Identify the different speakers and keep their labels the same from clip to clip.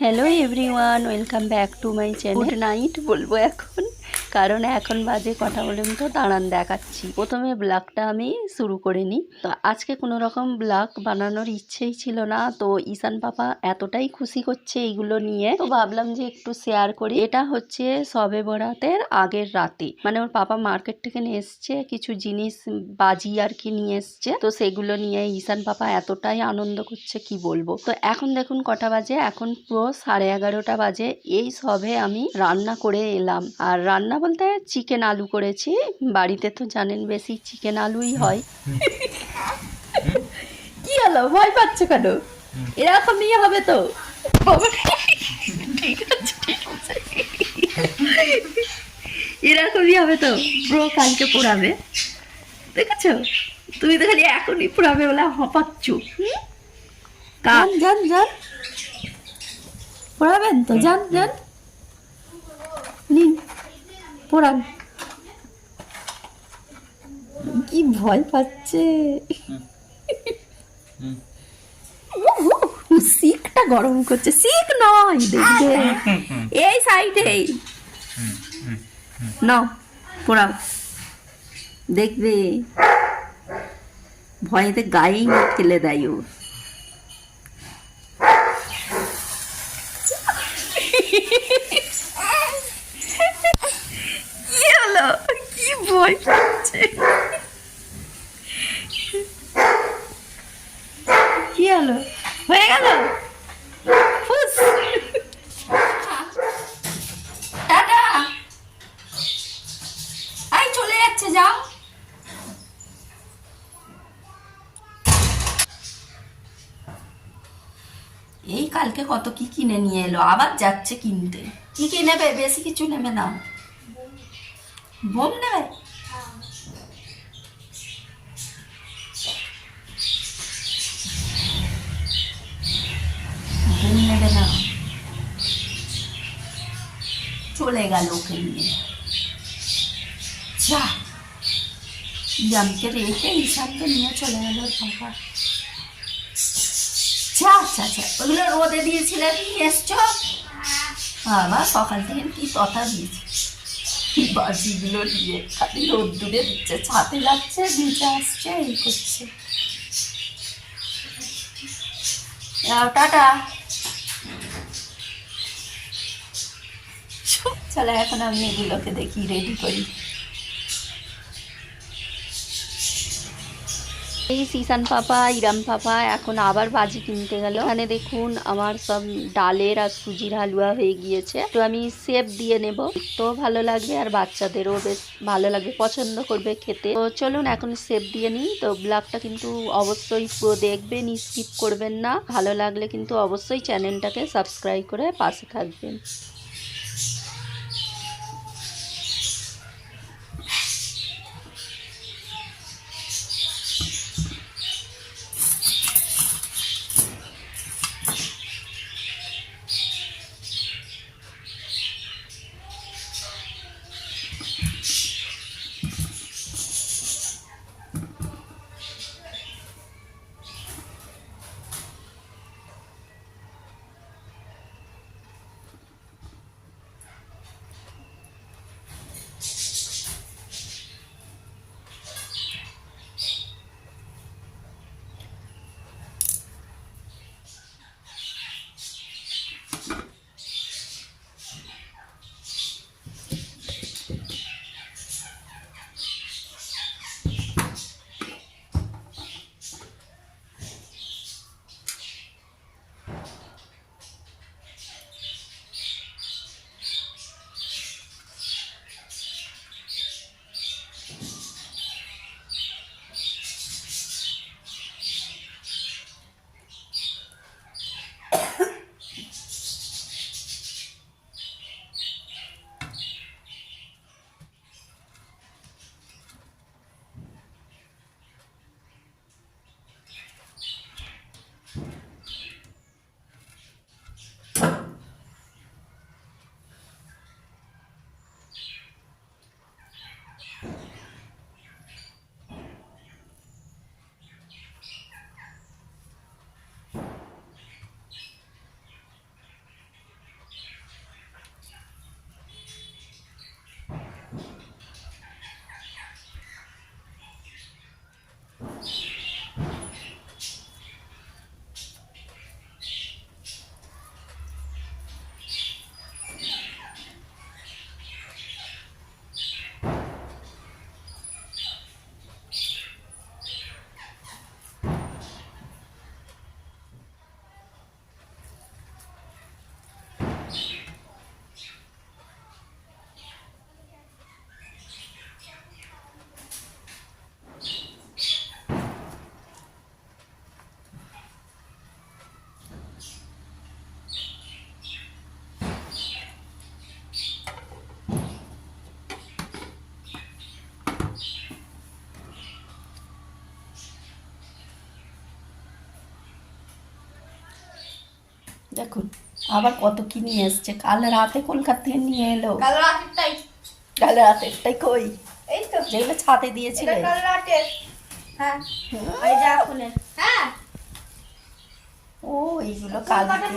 Speaker 1: Hello everyone, welcome back to my channel. Good night বলবো এখন, কারণ এখন বাজে কটা বলুন তো, দাঁড়ান দেখাচ্ছি। প্রথমে ব্লগটা আমি শুরু করে নিই। তো আজকে কোনো রকম ব্লগ বানানোর ইচ্ছেই ছিল না, তো ঈশান পাপা এতটাই খুশি করছে এইগুলো নিয়ে, তো ভাবলাম যে একটু শেয়ার করি। এটা হচ্ছে সবে বরাতের আগের রাতে, মানে ওর পাপা মার্কেট থেকে নিয়ে এসছে কিছু জিনিস, বাজি আর কি নিয়ে এসছে, তো সেগুলো নিয়ে ঈশান পাপা এতটাই আনন্দ করছে কি বলবো। তো এখন দেখুন কটা বাজে, এখন পুরো 11:30 বাজে। এই সবে আমি রান্না করে এলাম, আর রান্না বলতে চিকেন আলু করেছি। বাড়িতে তো জানেন বেশি চিকেন আলুই হয়। কি হলো, ভয় পাচ্ছ কেন? এরকমই হবে তো। ঠিক আছে, ঠিক আছে, এরকমই হবে তো। ব্রো কালকে পোড়াবে, দেখেছো? তুমি তো খালি এখনই পোড়াবে বলে হাঁপাচ্ছ। যান যান যান, পোড়াবেন তো, যান যান, নিন পোড়ান। কি ভয় পাচ্ছে, শিখটা গরম করছে। শিখ নয়, দেখবে এই সাইডে নাও, পোড়াও, দেখবে ভয়েতে গায়েই ফেলে দেয় ও। কি হলো, কি ভয় পাচ্ছে, কি হলো, হয়ে গেল। ফুস, টাটা, আই চলে যাচ্ছে, যাও। এই কালকে কত কি কিনে নিয়ে এলো, আবার যাচ্ছে কিনতে। কি কি নেবে? বেশি কিছু নেবে না। বোম নেবে? বোম নেবে না, চলে গেল ওকে নিয়ে। যা, ইয়ামকে রেখে ঈশানকে নিয়ে চলে গেল বাবা। আচ্ছা আচ্ছা আচ্ছা, ওগুলো রোদে দিয়েছিলে, নিয়ে এসছো? বাবা সকাল থেকে কি কথা দিয়েছে, বাজিগুলো নিয়ে খালি রোদ্দুরে দিচ্ছে, ছাতে যাচ্ছে, নিচে আসছে, এই করছে। টাটা। চলো এখন আমি এগুলোকে দেখি, রেডি করি। এই ঈশান পাপা, ইরাম পাপা এখন আবার বাজি কিনতে গেল। এখানে দেখুন আমার সব ডালের আর সুজির হালুয়া হয়ে গিয়েছে, তো আমি সেব দিয়ে নেব, তো ভালো লাগবে আর বাচ্চাদেরও বেশ ভালো লাগবে, পছন্দ করবে খেতে। তো চলুন এখন সেব দিয়ে নিই। তো ব্লগটা কিন্তু অবশ্যই পুরো দেখবেন, স্কিপ করবেন না। ভালো লাগলে কিন্তু অবশ্যই চ্যানেলটাকে সাবস্ক্রাইব করে পাশে থাকবেন। দেখুন আবার কত কি নিয়ে এসছে, কাল রাতে কলকাতা থেকে নিয়ে এলো। কাল রাতেরটাই কই, এই তো যেগুলো ছাদে দিয়েছিলে। কাল রাতের, হ্যাঁ এই যে এখন, হ্যাঁ ও এইগুলো কালকে।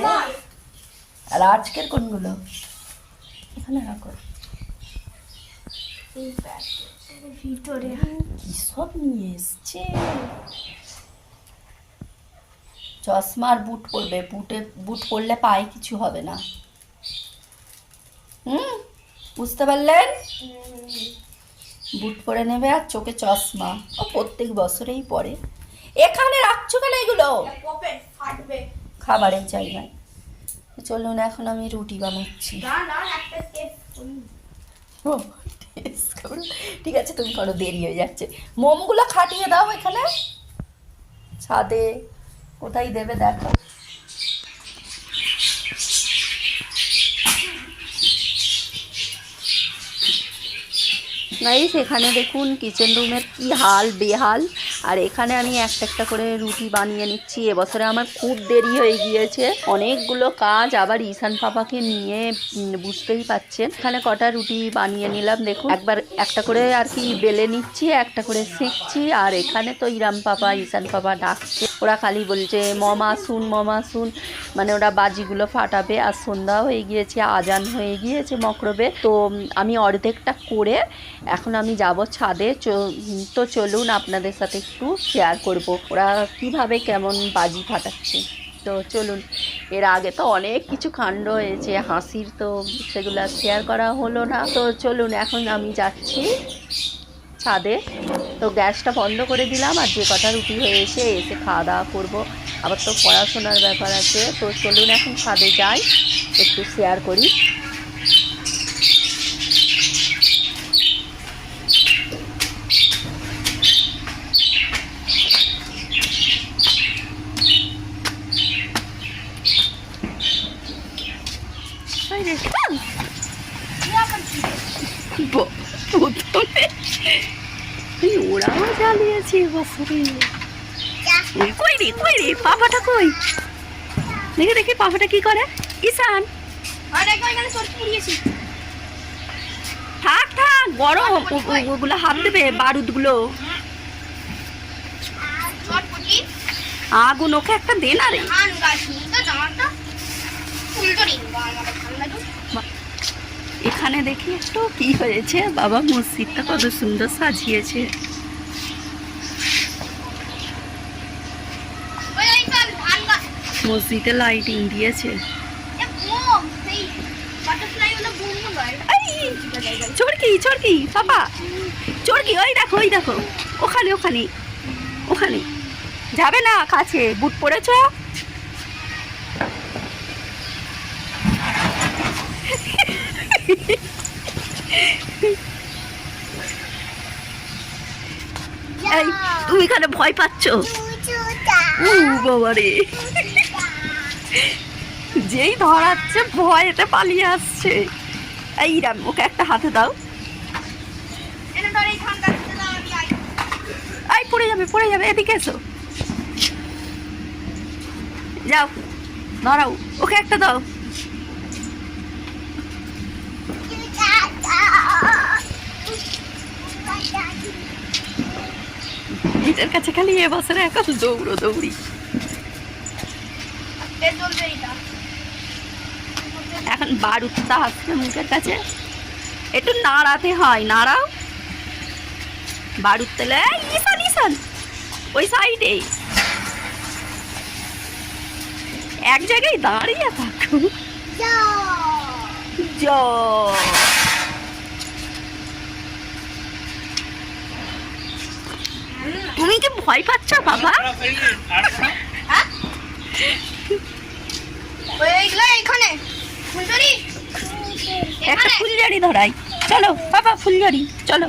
Speaker 1: আর আজকের কোনগুলো এখানে রাখো, এই ভিতরে কি সব নিয়ে এসছে। চশমা আর বুট পরবে, বুট পরলে পায়ে কিছু হবে না। বুঝতে পারলেন? বুট পরে নেবে আর চোখে চশমা, ও প্রত্যেক বছরেই পরে। এখানে রাখছো কেন এগুলো? খাবারের জায়গায়। চলুন এখন আমি রুটি বানাচ্ছি। ঠিক আছে তুমি করো, দেরি হয়ে যাচ্ছে। মোমগুলো খাটিয়ে দাও এখানে ছাদে, কোথায় দেবে দেখো। গাইস এখানে দেখুন কিচেন রুমের কি হাল বেহাল। আর এখানে আমি একটা একটা করে রুটি বানিয়ে নিচ্ছি। এবছরে আমার খুব দেরি হয়ে গিয়েছে, অনেকগুলো কাজ, আবার ঈশান পাপাকে নিয়ে বুঝতেই পাচ্ছেন। এখানে কটা রুটি বানিয়ে নিলাম দেখুন, একবার একটা করে আর কি বেলে নিচ্ছি, একটা করে সেঁকছি। আর এখানে তো ইরাম পাপা ঈশান পাপা ডাকছে, ওরা খালি বলছে মমা শুন মমা শুন, মানে ওরা বাজিগুলো ফাটাবে। আর সন্ধ্যা হয়ে গিয়েছে, আজান হয়ে গিয়েছে মকরবে। তো আমি অর্ধেকটা করে এখন আমি যাব ছাদে। তো চলুন আপনাদের সাথে একটু শেয়ার করব ওরা কিভাবে কেমন বাজি ফাটাচ্ছে। তো চলুন, এর আগে তো অনেক কিছু কাণ্ড হয়েছে হাসির, তো সেগুলো শেয়ার করা হলো না। তো চলুন এখন আমি যাচ্ছি ছাদে। তো গ্যাসটা বন্ধ করে দিলাম, আর যে কটা রুটি হয়েছে এসে খাওয়া দাওয়া করবো, আবার তো পড়াশোনার ব্যাপার আছে। তো চলুন এখন ছাদে যাই, একটু শেয়ার করি। ওরাও জ্বালিয়েছে বছরে। কই রে কই রে পাপাটা কই, দেখে দেখি পাপাটা কি করে। ঈশান থাক থাক, গরম ওগুলো হাত দেবে বারুদগুলো। আগুন ওকে একটা দে না রে। এখানে দেখি একটু কি হয়েছে, বাবা মসজিদটা কত সুন্দর সাজিয়েছে। মসজিদে লাইটিং দিয়েছে। চরকি চরকি পাপা চরকি, ওই দেখো ওই দেখো, ওখানে ওখানে ওখানে যাবে না কাছে, বুট পরেছ। এই তুমি এখানে ভয় পাচ্ছ? বাবা রে, যেই ধরাচ্ছে ভয়েতে পালিয়ে আসছে। এই রাম ওকে একটা হাতে দাও। এই পড়ে যাবে পড়ে যাবে, এদিকে এসো, যাও ধরাও ওকে একটা দাও। এটার কাছে খালি এবছরে এখন দৌড়ো দৌড়ি। এখন বারুদটা আসছে মুখের কাছে, একটু নাড়াতে হয়, নাড়াও। বারুদ তেলে ঈশান ঈশান ওই সাইডে এক জায়গায় দাঁড়িয়ে থাকো। তুমি কি ভয় পাচ্ছ বাবা? একটা ফুলঝাড়ি ধরাই, চলো বাবা ফুলঝাড়ি, চলো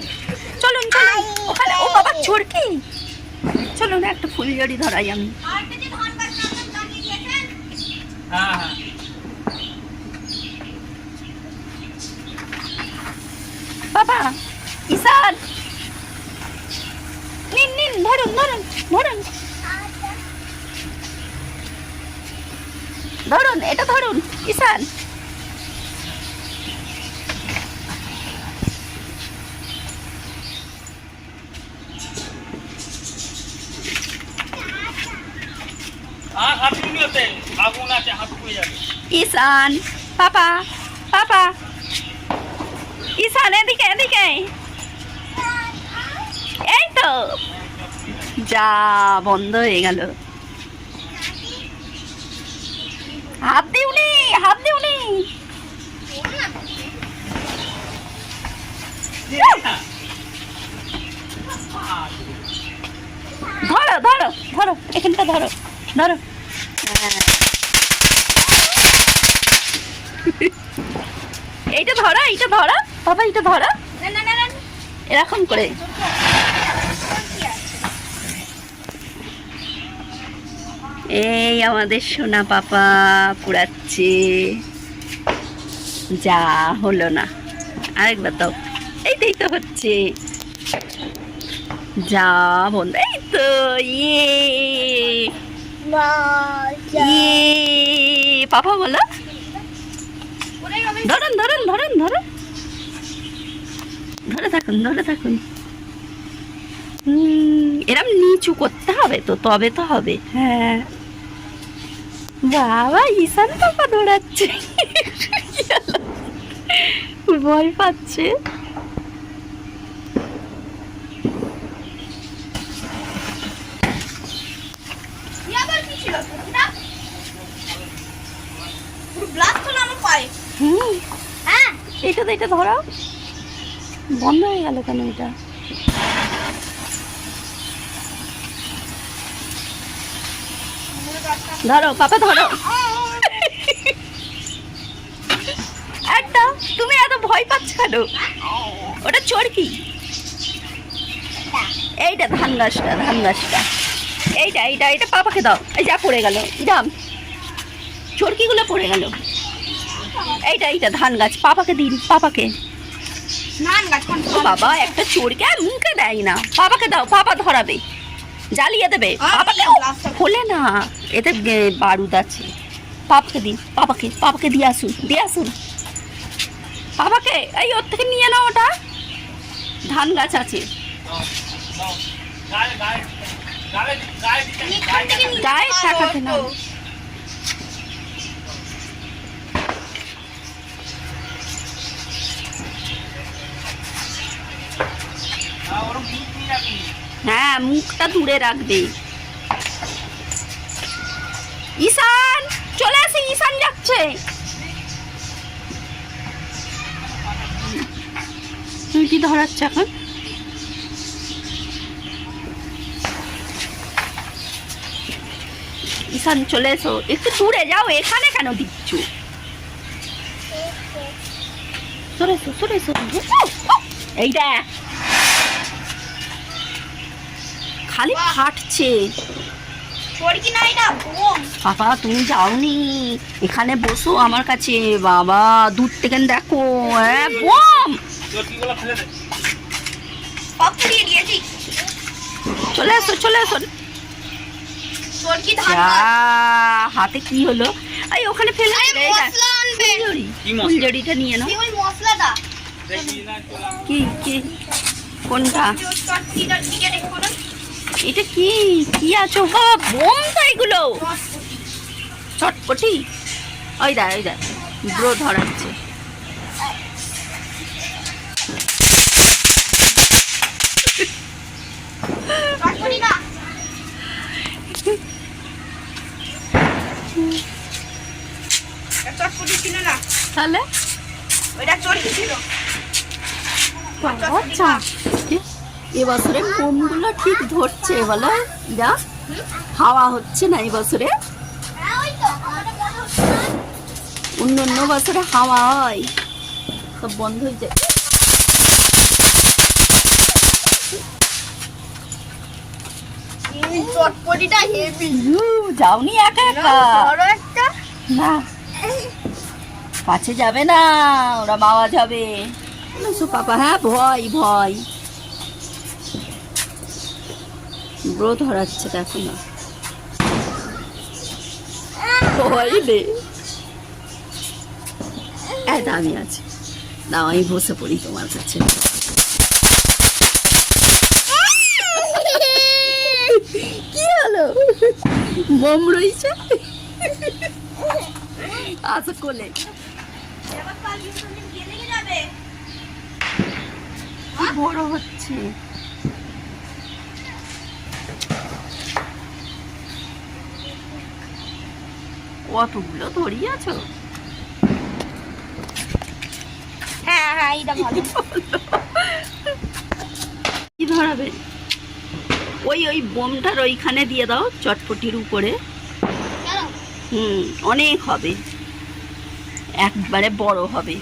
Speaker 1: চলুন চলুন ওখানে। ও বাবা চরকি, চলুন একটা ফুলঝাড়ি ধরাই আমি। বাবা ঈশান নিন নিন, ধরুন ধরুন ধরুন ধরুন, এটা ঈশান পাপা পাপা ঈশান এদিকে এদিকে এই তো যা বন্ধ হয়ে গেল হাত দিউনি হাত দিউনি ধরো ধরো ধরো এখানটা ধরো ধরো এইটা ধরো এইটা ধরো বাবা এইটা ধরো এরকম করে এই আমাদের সোনা পাপা পুড়াচ্ছে যা হলো না আরেকবার দাও এই তো হচ্ছে যা বন্ধু এই তো ইয়ে পাপা বলো ধরুন ধরুন ধরুন ধরুন ধরে থাকুন এরম নিচু করতে হবে তো তবে তো হবে হ্যাঁ বাবা ঈশান পাপা দৌড়াচ্ছে ভয় পাচ্ছে এটা ধরো বন্ধ হয়ে গেল কেন এটা ধরো পাপা ধরো একটা তুমি এত ভয় পাচ্ছ কেন ওটা চোরকি এইটা ধান গাছটা এইটা পাপাকে দাও এই যা পড়ে গেল যাম চোরকিগুলো পড়ে গেল এইটা ধান গাছ পাপাকে দিন পাপাকে বাবা একটা চোরকে আর মুখে দেয় না পাপাকে দাও পাপা ধরাবে জ্বালিয়ে দেবে পাপাকে খোলে না এতে বারুদ আছে পাপাকে দিন পাপাকে দিয়ে আসুন পাপাকে এই ওর থেকে নিয়ে নাও ওটা ধান গাছ আছে গায়ে ঠেকাতে না হ্যাঁ মুখটা দূরে রাখবে ঈশান চলে আসে ঈশান যাচ্ছে তুই কি ধরাচ্ছে এখন ঈশান চলে এসো একটু দূরে যাও এখানে কেন দিচ্ছ সরে এসো এইটা খালি ফাটছে পাপা তুমি যাওনি এখানে বসো আমার কাছে বাবা দূর থেকে দেখো হ্যাঁ বম চলে এসো হাতে কি হলো এই ওখানে ফেলে ফুলঝড়িটা নিয়ে নাও কি কোনটা এটা কি আছে বাবা বোম তো এগুলো চটপটি ওই দা ব্রো ধরাচ্ছে তাহলে ওইটা চড়কি ছিল আচ্ছা এবছরে বোমগুলো ঠিক ধরছে বলো যা হাওয়া হচ্ছে না এবছরে অন্য বছরে হাওয়া হয় সব বন্ধ হয়ে যায় চটপটিটা হেভি যাওনি একা না কাছে যাবে না ওরা বাবা যাবে পাপা হ্যাঁ ভয় ব্রো ধরাচ্ছে দেখো না ভয় রে আমি আছি দাও আমি বসে পড়ি তোমার কাছে কি হলো বোম রয়েছে আসো কোলে। কি বড় হচ্ছে। কতগুলো ধরিয়েছো?
Speaker 2: হ্যাঁ হ্যাঁ এটা ভালো।
Speaker 1: কি ধরাবে? ওই ওই বোমটার ওইখানে দিয়ে দাও, চটপটির উপরে। অনেক হবে, একবারে বড় হবে।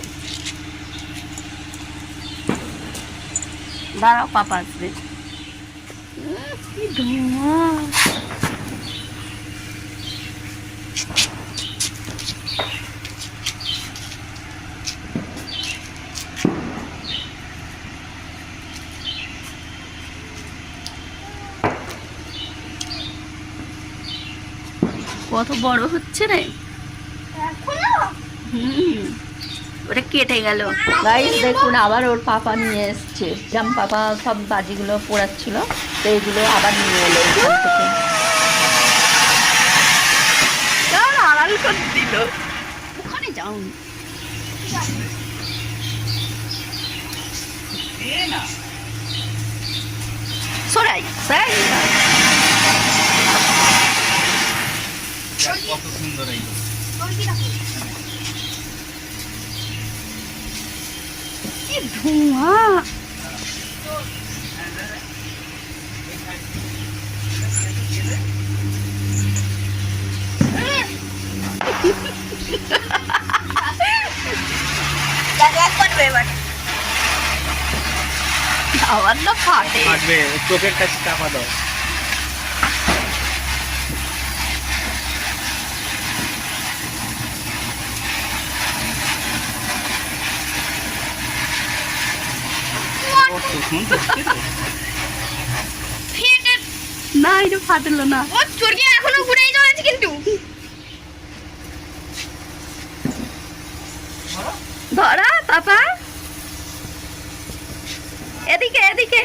Speaker 1: দাঁড়াও, পাপা আসবে। কি ধোঁয়া! কত বড় হচ্ছে রে। ওটা কেটে গেল। গাইস দেখুন, আবার ওর পাপা নিয়ে এসছে। জাম পাপা সব বাজিগুলো পোড়াচ্ছিল, তো এইগুলো আবার নিয়ে এলো এখান থেকে। আড়াল করে দিল। ওখানে যাও সরাই সরাই।
Speaker 3: কত সুন্দর এই
Speaker 1: কি ধোঁয়া! আবার না ফাটে।
Speaker 3: ফাটবে, চোখের কাছে চাপা দাও।
Speaker 1: না, এটা ফাটলো না।
Speaker 2: ও চোরকে এখনো ঘুরেই চলেছে কিন্তু।
Speaker 1: ধরা পাপা, এদিকে এদিকে।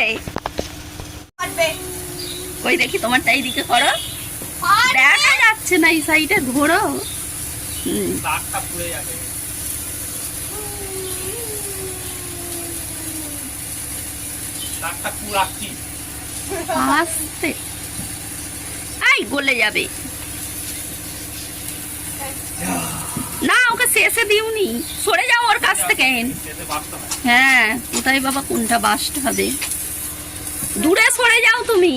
Speaker 1: ওই দেখি তোমারটা এইদিকে করো, দেখা যাচ্ছে না এই সাইডে, ধরো।
Speaker 3: দাগটা পুড়ে যাবে। দাগটা পুড়াচ্ছি।
Speaker 1: আস্তে, আই গলে যাবে না। ওকে শেষে দিওনি, সরে যাও ওর কাছ থেকে। হ্যাঁ, কোথায় বাবা কোনটা বাস্ট হবে? দূরে সরে যাও তুমি।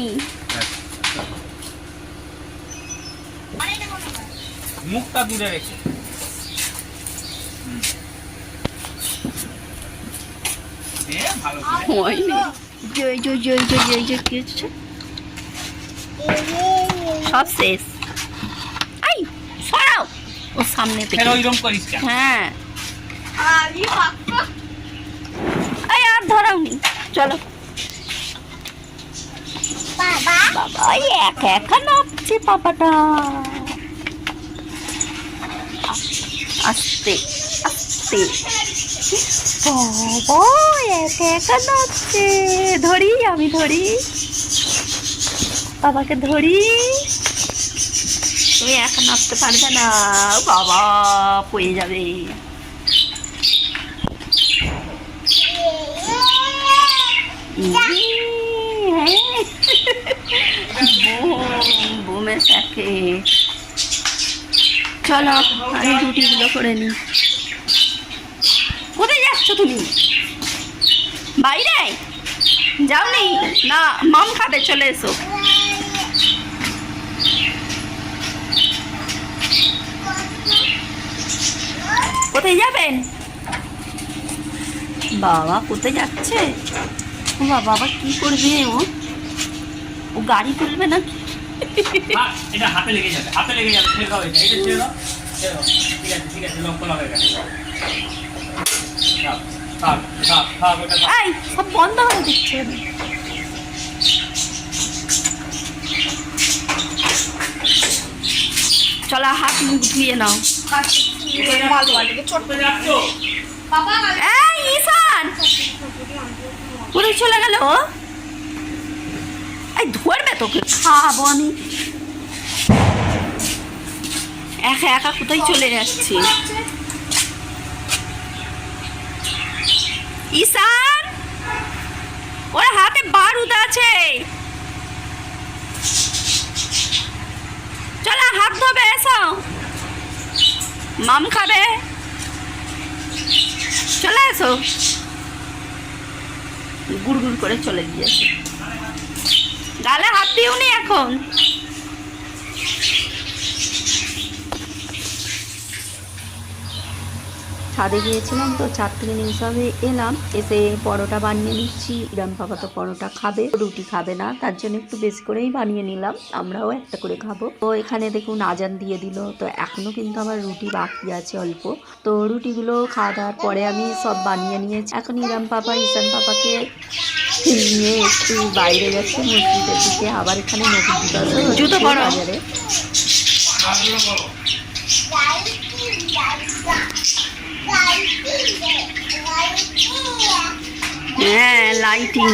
Speaker 3: মুখটা দূরে রেখে। ভালো
Speaker 1: হয়নি। জয় জয় জয় জয় জয় জয়, কি হচ্ছে? সব শেষ। আই সরাও ওর সামনে থেকে।
Speaker 3: ওইরকম করিস কেন?
Speaker 1: হ্যাঁ, আই আর ধরাওনি। চলো
Speaker 2: বাবা
Speaker 1: বাবা, একা একা নাচছে পাপাটা। আস্তে আস্তে। বাবা একা একা নাচছে। ধরি, আমি ধরি, বাবাকে ধরি। তুমি একা নাচতে পারবে না বাবা, পড়ে যাবে। বোমের প্যাকেট। চলো আমি রুটিগুলো করে নিই। কোথায় যাচ্ছ তুমি? বাইরে যাওনি? না, মাম খাবে, চলে এসো। কোথায় যাবেন? বাবা কোথায় যাচ্ছে? ও বাবা, কি করবে ও? ও গাড়ি তুলবে নাকি?
Speaker 3: এটা হাতে লেগে যাবে, হাতে লেগে যাবে। ছেড়ে দাও, এটা ছেড়ে দাও। ছেড়ে দাও। ঠিক আছে ঠিক আছে, লক্ষ্য হয়ে গেছে। থাক থাক থাক, ওটা
Speaker 1: এই সব বন্ধ করে দিচ্ছে। চলো হাত মুখ ধুয়ে নাও। এই ঈশান, কোথায় চলে গেল ও? এই ধরবে তোকে, খাবো আমি। একা একা কোথায় চলে যাচ্ছে? ঈশান, ওর হাতে বারুদ আছে। চলো হাত ধোবে, এসো। মাম খাবে, চলে এসো। গুড় গুড় করে চলে গিয়েছে। গালে হাত দিওনি এখন। ছাদে গিয়েছিলাম, তো ছাদ থেকে নিউজভাবে এলাম, এসে পরোটা বানিয়ে নিচ্ছি। ইরাম পাপা তো পরোটা খাবে, রুটি খাবে না, তার জন্য একটু বেশি করেই বানিয়ে নিলাম, আমরাও একটা করে খাবো। তো এখানে দেখুন আজান দিয়ে দিল, তো এখনো কিন্তু আমার রুটি বাকি আছে অল্প। তো রুটিগুলো খাওয়া দাওয়ার পরে আমি সব বানিয়ে নিয়েছি। এখন ইরাম পাপা ঈশান পাপাকে নিয়ে একটু বাইরে যাচ্ছে মসজিদের দিকে। আবার এখানে নতুন জুতো বাজারে। হ্যাঁ, লাইটিং।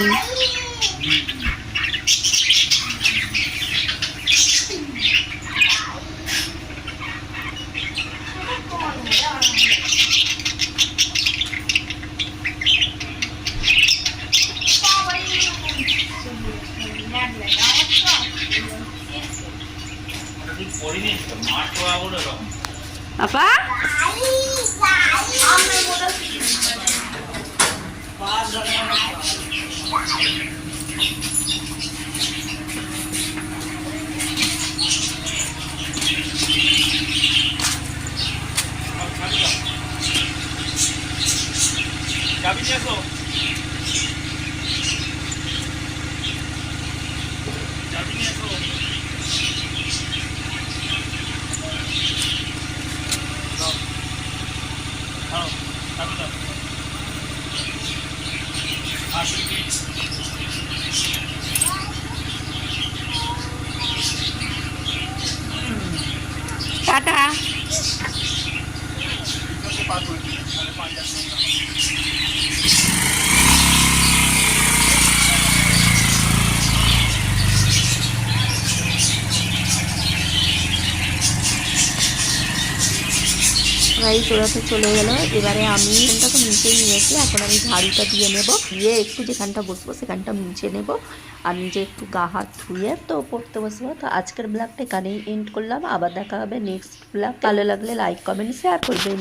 Speaker 1: আপা
Speaker 3: চাবি নিয়ে আসো, চাবি নিয়ে আসো। চাবি দাও।
Speaker 1: টাটা। গাইস ওরা তো চলে গেল। এবারে আমি ফোনটা তো মুছেই নিয়েছি, এখন আমি ঝাড়ুটা দিয়ে নেব, দিয়ে একটু যেখানটা বসবো সেখানটা মুছে নেব, আর নিজে একটু গা হাত ধুয়ে তো পড়তে বসবো। তো আজকের ব্লগটা এখানেই এন্ড করলাম, আবার দেখা হবে নেক্সট ব্লগ। ভালো লাগলে লাইক কমেন্ট শেয়ার করবেন।